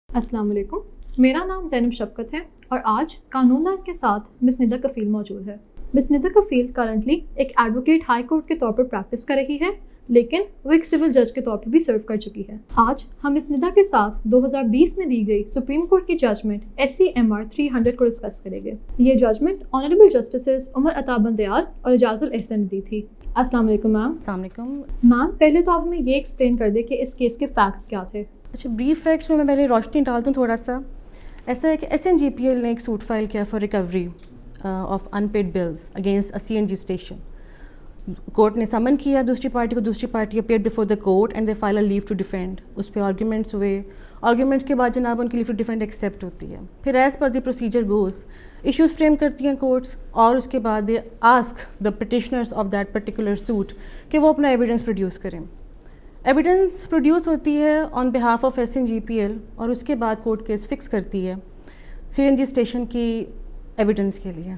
السلام علیکم، میرا نام زینب شفقت ہے اور آج قانون دان کے ساتھ مس ندا کفیل موجود ہے۔ مس ندا کفیل کرنٹلی ایک ایڈوکیٹ ہائی کورٹ کے طور پر پریکٹس کر رہی ہے، لیکن وہ ایک سول جج کے طور پر بھی سرو کر چکی ہے۔ آج ہم مس ندا کے ساتھ 2020 میں دی گئی سپریم کورٹ کی ججمنٹ SCMR 300 کو ڈسکس کریں گے۔ یہ judgment honourable justices Umar Ata Bandial اور اعجاز الاحسن نے دی تھی۔ السلام علیکم میم۔ السلام علیکم میم، پہلے تو آپ ہمیں یہ ایکسپلین کر دیں کہ اس کیس کے فیکٹس کیا تھے۔ اچھا، بریف فیکٹس میں پہلے روشنی ڈال دوں تھوڑا سا۔ ایسا ہے کہ SNGPL نے ایک سوٹ فائل کیا for recovery of unpaid bills against CNG station. Court نے سمن کیا دوسری party appear before the court and they file a leave to defend. اس پہ آرگیومنٹس ہوئے، آرگیومنٹس کے بعد جناب ان کی لیو ٹو ڈیفینڈ ایکسیپٹ ہوتی ہے۔ پھر as per the procedure goes issues frame کرتی ہیں کورٹس، اور اس کے بعد they ask the petitioners of that particular suit کہ وہ اپنا ایویڈنس پروڈیوس کریں۔ ایویڈنس پروڈیوس ہوتی ہے آن بہاف آف SNGPL، اور اس کے بعد کورٹ کیس فکس کرتی ہے CNG اسٹیشن کی ایویڈنس کے لیے۔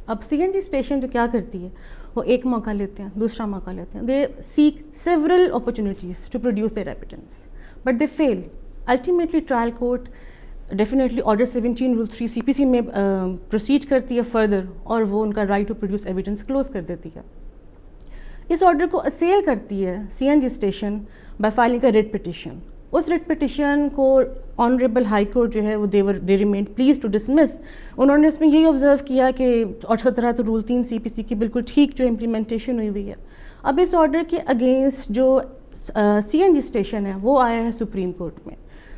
اب CNG اسٹیشن جو کیا کرتی ہے، وہ ایک موقع لیتے ہیں، دوسرا موقع لیتے ہیں۔ They seek several opportunities to produce their evidence but they fail. Ultimately trial court definitely order 17 rule 3 CPC میں پروسیڈ کرتی ہے فردر، اور وہ ان کا right to produce evidence close کر دیتی ہے۔ اس آرڈر کو اسیل کرتی ہے CNG station by filing a writ petition. اس ریٹ پٹیشن کو آنریبل ہائی کورٹ جو ہے وہ they remand please to dismiss. انہوں نے اس میں یہی آبزرو کیا کہ 17 تو رول 3 CPC کی بالکل ٹھیک جو امپلیمنٹیشن ہوئی ہے۔ اب اس آرڈر کے اگینسٹ جو CNG اسٹیشن ہے وہ آیا ہے سپریم کورٹ میں۔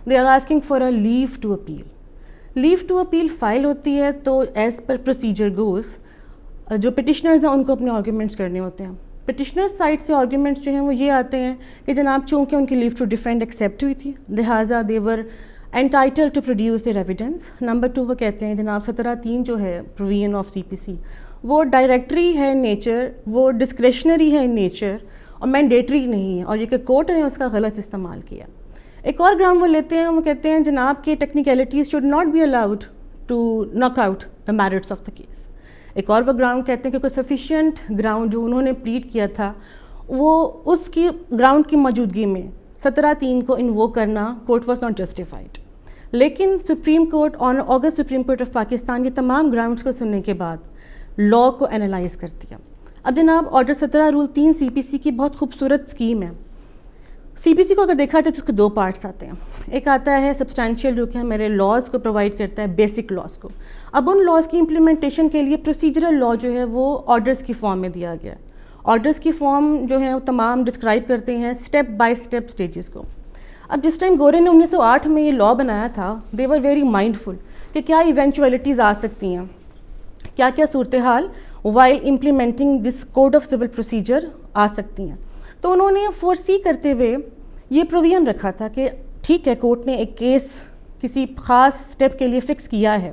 They are asking for a leave to appeal. Leave to appeal file ہوتی ہے تو ایز پر پروسیجر گوز جو پٹیشنرز ہیں ان کو اپنے آرگیومنٹس کرنے ہوتے ہیں۔ پٹیشنر سائڈ سے آرگیومنٹس جو ہیں وہ یہ آتے ہیں کہ جناب چونکہ ان کی لیو ٹو ڈیفینڈ ایکسیپٹ ہوئی تھی، لہٰذا they were entitled to produce their evidence. Number 2 وہ کہتے ہیں جناب 17(3) جو ہے پروویژن آف CPC وہ ڈائریکٹری ہے ان نیچر، وہ ڈسکریشنری ہے ان نیچر، اور مینڈیٹری نہیں ہے، اور یہ کہ کورٹ نے اس کا غلط استعمال کیا۔ ایک اور گراؤنڈ وہ لیتے ہیں، وہ کہتے ہیں جناب کہ technicalities should not be allowed to knock out the merits of the case. ایک اور وہ گراؤنڈ کہتے ہیں کہ کوئی سفیشینٹ گراؤنڈ جو انہوں نے پلیڈ کیا تھا وہ اس کی گراؤنڈ کی موجودگی میں 17(3) کو انووک کرنا کورٹ واز ناٹ جسٹیفائڈ۔ لیکن supreme court August supreme court of Pakistan یہ تمام گراؤنڈس کو سننے کے بعد لاء کو انالائز کرتی ہے۔ اب جناب آرڈر 17 رول 3 CPC کی بہت خوبصورت اسکیم ہے۔ CPC کو اگر دیکھا جائے تو اس کے 2 پارٹس آتے ہیں۔ ایک آتا ہے سبسٹینشیل جو کہ ہمارے لاز کو پرووائڈ کرتا ہے، بیسک لاز کو۔ اب ان لاز کی امپلیمنٹیشن کے لیے پروسیجرل لاء جو ہے وہ آرڈرز کی فارم میں دیا گیا ہے۔ آرڈرز کی فارم جو ہے وہ تمام ڈسکرائب کرتے ہیں اسٹیپ بائی اسٹیپ اسٹیجز کو۔ اب جس ٹائم گورے نے 1908 میں یہ لاء بنایا تھا، دے ور ویری مائنڈفل کہ کیا ایونچولیٹیز آ سکتی ہیں، کیا کیا صورتحال while implementing this code of civil procedure آ سکتی ہیں۔ تو انہوں نے فورسی کرتے ہوئے یہ پروویژن رکھا تھا کہ ٹھیک ہے کورٹ نے ایک کیس کسی خاص اسٹیپ کے لیے فکس کیا ہے،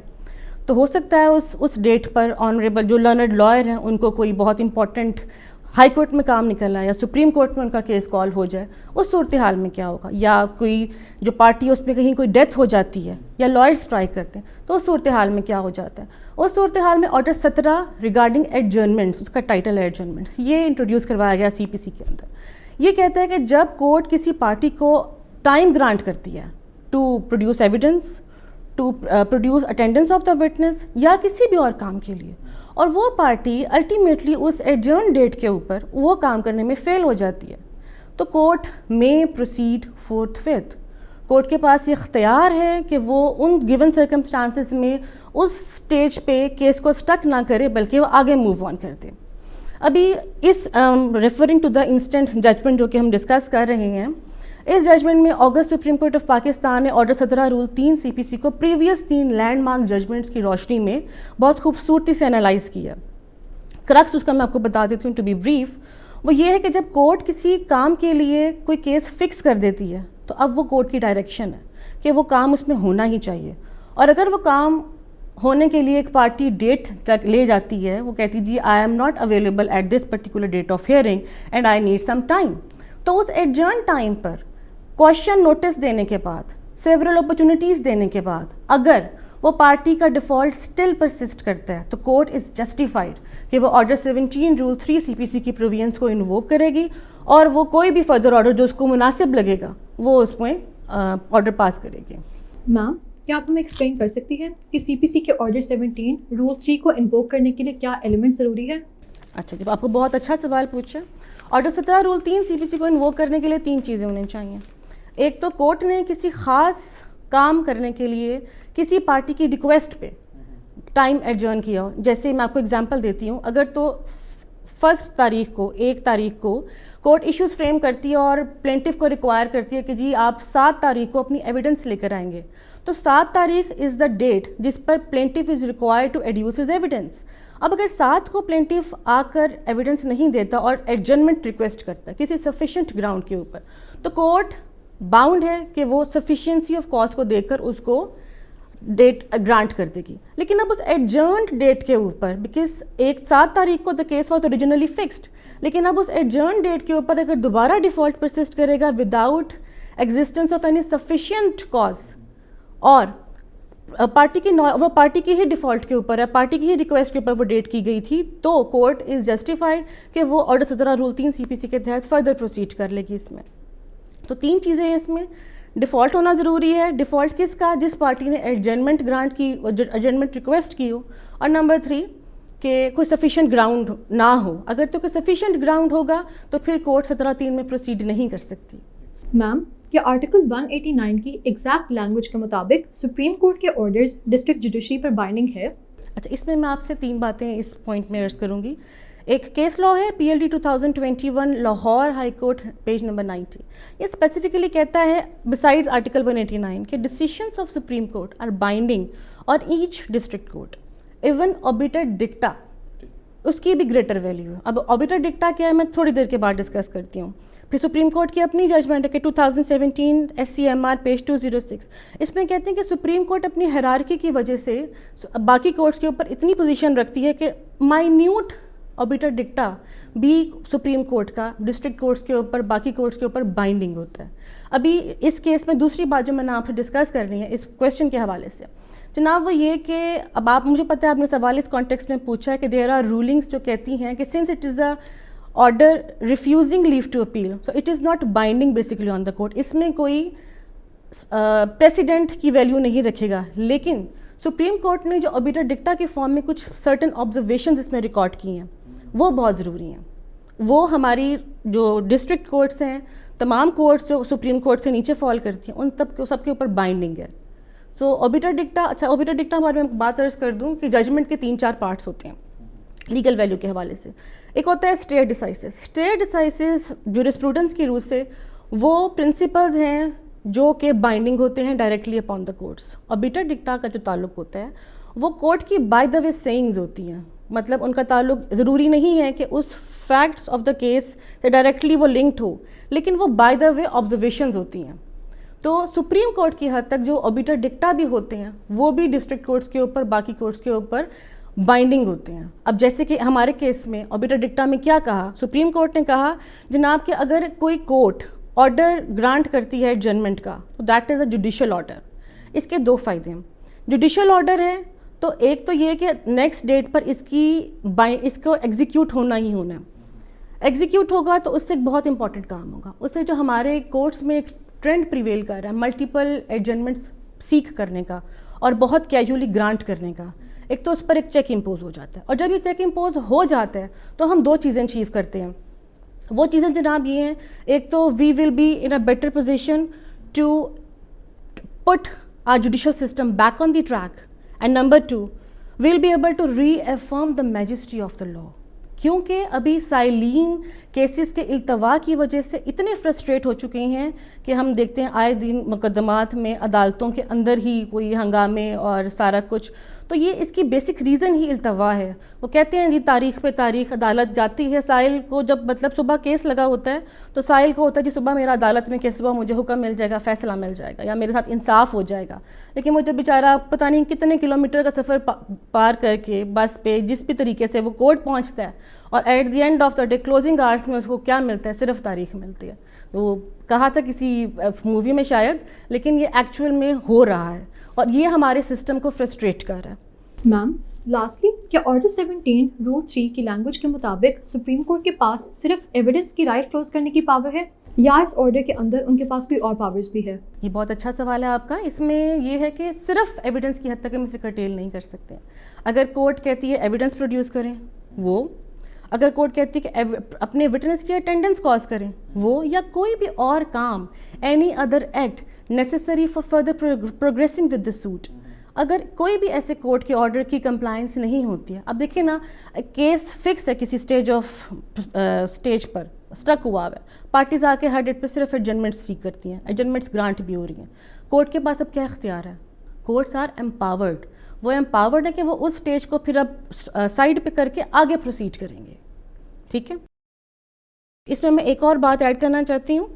تو ہو سکتا ہے اس ڈیٹ پر آنریبل جو لرنڈ لائر ہیں ان کو کوئی بہت امپورٹنٹ ہائی کورٹ میں کام نکل آیا یا سپریم کورٹ میں ان کا کیس کال ہو جائے، اس صورتحال میں کیا ہوگا، یا کوئی جو پارٹی ہے اس میں کہیں کوئی ڈیتھ ہو جاتی ہے یا لائر اسٹرائک کرتے ہیں تو اس صورتحال میں کیا ہو جاتا ہے۔ اس صورتحال میں آرڈر 17 ریگارڈنگ ایڈجرنمنٹس، اس کا ٹائٹل ہے ایڈجرنمنٹس، یہ انٹروڈیوس کروایا گیا CPC کے اندر۔ یہ کہتا ہے کہ جب کورٹ کسی پارٹی کو ٹائم گرانٹ کرتی ہے to produce evidence, to produce attendance of the witness یا کسی بھی اور کام کے لیے، اور وہ پارٹی الٹیمیٹلی اس ایڈجرن ڈیٹ کے اوپر وہ کام کرنے میں فیل ہو جاتی ہے، تو کورٹ میں پروسیڈ فورتھ ففتھ۔ کورٹ کے پاس یہ اختیار ہے کہ وہ ان گیون سرکمسٹانسز میں اس سٹیج پہ کیس کو سٹک نہ کرے بلکہ وہ آگے موو آن کر دے۔ ابھی اس referring to the instant judgment جو کہ ہم ڈسکس کر رہے ہیں، اس ججمنٹ میں August supreme court of Pakistan نے آرڈر 17 رول 3 CPC کو پریویس 3 لینڈ مارک ججمنٹس کی روشنی میں بہت خوبصورتی سے انالائز کیا۔ کرکس اس کا میں آپ کو بتا دیتی ہوں ٹو بی بریف، وہ یہ ہے کہ جب کورٹ کسی کام کے لیے کوئی کیس فکس کر دیتی ہے تو اب وہ کورٹ کی ڈائریکشن ہے کہ وہ کام اس میں ہونا ہی چاہیے، اور اگر وہ کام ہونے کے لیے ایک پارٹی ڈیٹ تک لے جاتی ہے، وہ کہتی جی I am not available at this particular date of hearing and I need some time, تو اس ایڈجرن ٹائم پر کوشچن نوٹس دینے کے بعد، سیورل اپرچونیٹیز دینے کے بعد، اگر وہ پارٹی کا ڈیفالٹ اسٹل پرسسٹ کرتا ہے تو کورٹ از جسٹیفائڈ کہ وہ آرڈر 17 رول 3 CPC کی پروویژنس کو انووک کرے گی، اور وہ کوئی بھی فردر آرڈر جو اس کو مناسب لگے گا وہ اس میں آرڈر پاس کرے گی۔ میم کیا آپ ہمیں ایکسپلین کر سکتی ہیں کہ سی پی سی کے آرڈر 17 رول 3 کو انووک کرنے کے لیے کیا ایلیمنٹ ضروری ہے؟ اچھا جی، آپ کو بہت اچھا سوال پوچھا. آرڈر 17 رول 3 سی پی سی کو انووک کرنے کے لیے 3 چیزیں ہونی چاہیے. ایک تو کورٹ نے کسی خاص کام کرنے کے لیے کسی پارٹی کی ریکویسٹ پہ ٹائم ایڈجرن کیا ہو. جیسے میں آپ کو اگزامپل دیتی ہوں، اگر تو 1 تاریخ کو کورٹ ایشوز فریم کرتی ہے اور پلینٹف کو ریکوائر کرتی ہے کہ جی آپ 7 تاریخ کو اپنی ایویڈنس لے کر آئیں گے، تو 7 تاریخ از دا ڈیٹ جس پر plaintiff is required to adduce his evidence. اب اگر 7 کو پلینٹف آ کر ایویڈنس نہیں دیتا اور ایڈجرنمنٹ ریکویسٹ کرتا ہے کسی سفیشینٹ گراؤنڈ کے اوپر، تو کورٹ باؤنڈ ہے کہ وہ سفیشینسی آف کاز کو دیکھ کر اس کو ڈیٹ گرانٹ کر دے گی. لیکن اب اس ایڈجرنڈ ڈیٹ کے اوپر، بیکاز 7 تاریخ کو the case was originally fixed, لیکن اب اس ایڈجرنڈ ڈیٹ کے اوپر اگر دوبارہ ڈیفالٹ پرسسٹ کرے گا without existence of any sufficient cause, اور وہ پارٹی کی ہی ڈیفالٹ کے اوپر ہے، پارٹی کی ہی ریکویسٹ کے اوپر وہ ڈیٹ کی گئی تھی، تو کورٹ از جسٹیفائڈ کہ وہ آرڈر 17 رول 3 سی پی سی کے تحت فردر پروسیڈ کر لے گی. اس میں تو 3 چیزیں ہیں. اس میں ڈیفالٹ ہونا ضروری ہے. ڈیفالٹ کس کا؟ جس پارٹی نے ایڈجرنمنٹ گرانٹ کی، ایڈجرنمنٹ ریکویسٹ کی ہو. اور نمبر 3 کہ کوئی سفیشینٹ گراؤنڈ نہ ہو. اگر تو کوئی سفیشینٹ گراؤنڈ ہوگا تو پھر کورٹ 17(3) میں پروسیڈ نہیں کر سکتی. میم کیا آرٹیکل 189 کی ایگزیکٹ لینگویج کے مطابق سپریم کورٹ کے آرڈرز ڈسٹرکٹ جوڈیشری پر بائنڈنگ ہے؟ اچھا، اس میں آپ سے 3 باتیں اس پوائنٹ میں عرض کروں گی. ایک کیس لا ہے PLD 2021 Lahore high court page number 90. یہ اسپیسیفکلی کہتا ہے بسائڈز آرٹیکل 189 کہ decisions of supreme court are binding اور each district court even obiter dicta اس کی بھی گریٹر ویلیو ہے. اب اوبیٹر ڈکٹا کیا ہے میں تھوڑی دیر کے بعد ڈسکس کرتی ہوں. پھر سپریم کورٹ کی اپنی ججمنٹ ہے کہ 2017 SCMR پیج 206. اس میں کہتے ہیں کہ سپریم کورٹ اپنی ہیرارکی کی وجہ سے باقی کورٹس کے اوپر اتنی پوزیشن رکھتی ہے کہ مائنیوٹ اوبیٹر ڈکٹا بھی سپریم کورٹ کا ڈسٹرکٹ کورٹس کے اوپر، باقی کورٹس کے اوپر بائنڈنگ ہوتا ہے. ابھی اس کیس میں دوسری بات جو میں نے آپ سے ڈسکس کرنی ہے اس کویشچن کے حوالے سے جناب، وہ یہ کہ اب مجھے پتہ ہے آپ نے سوال اس کانٹیکسٹ میں پوچھا ہے کہ دیر آر رولنگس جو کہتی ہیں کہ since it is a order refusing leave to appeal so it is not binding basically on the court. اس میں کوئی پریسیڈنٹ کی ویلیو نہیں رکھے گا. لیکن سپریم کورٹ نے جو اوبیٹر ڈکٹا کے فارم میں کچھ سرٹن آبزرویشنز اس میں ریکارڈ کی ہیں وہ بہت ضروری ہیں. وہ ہماری جو ڈسٹرکٹ کورٹس ہیں، تمام کورٹس جو سپریم کورٹ سے نیچے فال کرتی ہیں، ان سب کے اوپر بائنڈنگ ہے. سو اوبیٹر ڈکٹا، اچھا اوبیٹر ڈکٹا کے بارے میں بات عرض کر دوں کہ ججمنٹ کے 3-4 پارٹس ہوتے ہیں لیگل ویلیو کے حوالے سے. ایک ہوتا ہے اسٹے ڈیسائسز. اسٹے ڈیسائسز جورسپروڈنس کی روح سے وہ پرنسپلز ہیں جو کہ بائنڈنگ ہوتے ہیں ڈائریکٹلی اپان دا کورٹس. اوبیٹر ڈکٹا کا جو تعلق ہوتا ہے وہ کورٹ کی بائی دا وے سیئنگز ہوتی ہیں. مطلب ان کا تعلق ضروری نہیں ہے کہ اس فیکٹس آف دا کیس سے ڈائریکٹلی وہ لنکڈ ہو، لیکن وہ بائی دا وے آبزرویشنز ہوتی ہیں. تو سپریم کورٹ کی حد تک جو اوبیٹر ڈکٹا بھی ہوتے ہیں وہ بھی ڈسٹرکٹ کورٹس کے اوپر، باقی کورٹس کے اوپر بائنڈنگ ہوتے ہیں. اب جیسے کہ ہمارے کیس میں اوبیٹر ڈکٹا میں کیا کہا، سپریم کورٹ نے کہا جناب کہ اگر کوئی کورٹ آرڈر گرانٹ کرتی ہے ایڈجرنمنٹ کا تو that is a judicial order. اس کے 2 فائدے ہیں. جوڈیشل آرڈر ہے تو ایک تو یہ کہ نیکسٹ ڈیٹ پر اس کو ایگزیکیوٹ ہونا ہی ہونا ہے. ایگزیکیوٹ ہوگا تو اس سے ایک بہت امپورٹنٹ کام ہوگا. اس سے جو ہمارے کورٹس میں ایک ٹرینڈ پریویل کر رہا ہے ملٹیپل ایڈجرنمنٹس سیکھ کرنے کا اور بہت کیجولی گرانٹ کرنے کا، ایک تو اس پر ایک چیک امپوز ہو جاتا ہے. اور جب یہ چیک امپوز ہو جاتا ہے تو ہم 2 چیزیں اچیو کرتے ہیں. وہ چیزیں جناب یہ ہیں، ایک تو we will be in a better position to put our judicial system back on the track, and number 2 we will be able to reaffirm the majesty of the law. کیونکہ ابھی سائلین کیسز کے التوا کی وجہ سے اتنے frustrate ہو چکے ہیں کہ ہم دیکھتے ہیں آئے دن مقدمات میں عدالتوں کے اندر ہی کوئی ہنگامے اور سارا کچھ. تو یہ اس کی بیسک ریزن ہی التوا ہے. وہ کہتے ہیں جی تاریخ پہ تاریخ عدالت جاتی ہے. سائل کو جب مطلب صبح کیس لگا ہوتا ہے تو سائل کو ہوتا ہے جی صبح میرا عدالت میں کہ صبح مجھے حکم مل جائے گا، فیصلہ مل جائے گا یا میرے ساتھ انصاف ہو جائے گا. لیکن مجھے بیچارہ پتہ نہیں کتنے کلومیٹر کا سفر پار کر کے بس پہ جس بھی طریقے سے وہ کورٹ پہنچتا ہے اور at the end of the day closing hours میں اس کو کیا ملتا ہے؟ صرف تاریخ ملتی ہے. وہ کہا تھا کسی مووی میں شاید، لیکن یہ ایکچوئل میں ہو رہا ہے اور یہ ہمارے سسٹم کو فرسٹریٹ کر رہا ہے. میم لاسٹلی کیا آرڈر 17 رول 3 کی لینگویج کے مطابق سپریم کورٹ کے پاس صرف ایویڈنس کی رائٹ کلوز کرنے کی پاور ہے یا اس آرڈر کے اندر ان کے پاس کوئی اور پاورز بھی ہے؟ یہ بہت اچھا سوال ہے آپ کا. اس میں یہ ہے کہ صرف ایویڈنس کی حد تک ہم اسے کرٹیل نہیں کر سکتے. اگر کورٹ کہتی ہے ایویڈنس پروڈیوس کریں وہ, اگر کورٹ کہتی ہے کہ اپنے وٹنس کی اٹینڈنس کاز کریں وہ, یا کوئی بھی اور کام, any other act necessary for further progressing with the suit, اگر کوئی بھی ایسے کورٹ کے آرڈر کی کمپلائنس نہیں ہوتی ہے. اب دیکھیں نا, کیس فکس ہے کسی اسٹیج پر اسٹک ہوا ہے, پارٹیز آ کے ہر ڈیٹ پہ صرف ایڈجنمنٹس سیک کرتی ہیں, ایڈجنمنٹس گرانٹ بھی ہو رہی ہیں. کورٹ کے پاس اب کیا اختیار ہے؟ Courts are empowered. وہ امپاورڈ ہے کہ وہ اس اسٹیج کو پھر اب سائڈ پہ کر کے آگے پروسیڈ کریں گے. ٹھیک ہے. اس میں ایک اور بات ایڈ کرنا چاہتی ہوں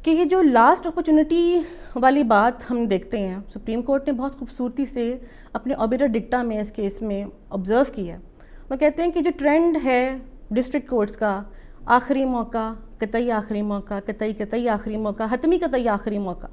کہ یہ جو لاسٹ اپرچونٹی والی بات ہم دیکھتے ہیں, سپریم کورٹ نے بہت خوبصورتی سے اپنے اوبیرا ڈکٹا میں اس کیس میں آبزرو کیا ہے. وہ کہتے ہیں کہ جو ٹرینڈ ہے ڈسٹرکٹ کورٹس کا, آخری موقع, قطعی آخری موقع, قطعی آخری موقع, حتمی قطعی آخری موقع,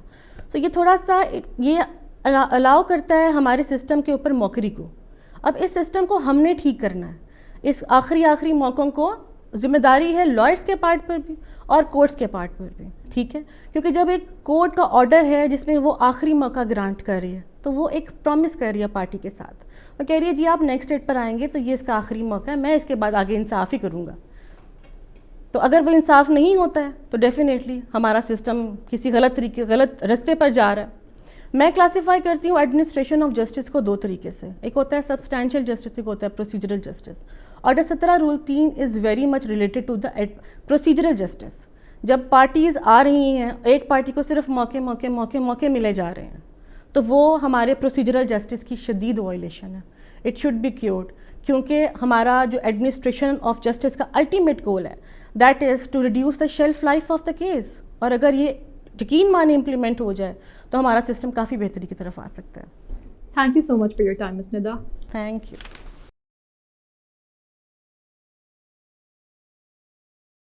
تو یہ تھوڑا سا یہ الاؤ کرتا ہے ہمارے سسٹم کے اوپر موکری کو. اب اس سسٹم کو ہم نے ٹھیک کرنا ہے. اس آخری موقعوں کو ذمہ داری ہے لائرس کے پارٹ پر بھی اور کورٹس کے پارٹ پر بھی. ٹھیک ہے. کیونکہ جب ایک کورٹ کا آرڈر ہے جس میں وہ آخری موقع گرانٹ کر رہی ہے, تو وہ ایک پرومس کر رہی ہے پارٹی کے ساتھ. وہ کہہ رہی ہے جی آپ نیکسٹ ڈیٹ پر آئیں گے تو یہ اس کا آخری موقع ہے, میں اس کے بعد آگے انصاف ہی کروں گا. تو اگر وہ انصاف نہیں ہوتا ہے تو ڈیفینیٹلی ہمارا سسٹم کسی غلط رستے پر جا رہا ہے. میں کلاسیفائی کرتی ہوں ایڈمنسٹریشن آف جسٹس کو دو طریقے سے. ایک ہوتا ہے سبسٹینشیل جسٹس, ایک ہوتا ہے procedural justice. Order 17 rule 3 is very much related to the procedural justice. جب پارٹیز آ رہی ہیں, ایک پارٹی کو صرف موقع ملے جا رہے ہیں, تو وہ ہمارے پروسیجرل جسٹس کی شدید وائلیشن ہے. اٹ شوڈ بی کیورڈ, کیونکہ ہمارا جو ایڈمنسٹریشن آف جسٹس کا الٹیمیٹ گول ہے that is to reduce the shelf life of the case. اور اگر یہ یقین مانے امپلیمنٹ ہو جائے تو ہمارا سسٹم کافی بہتری کی طرف آ سکتا ہے. Thank you so much for your time miss Nida. Thank you.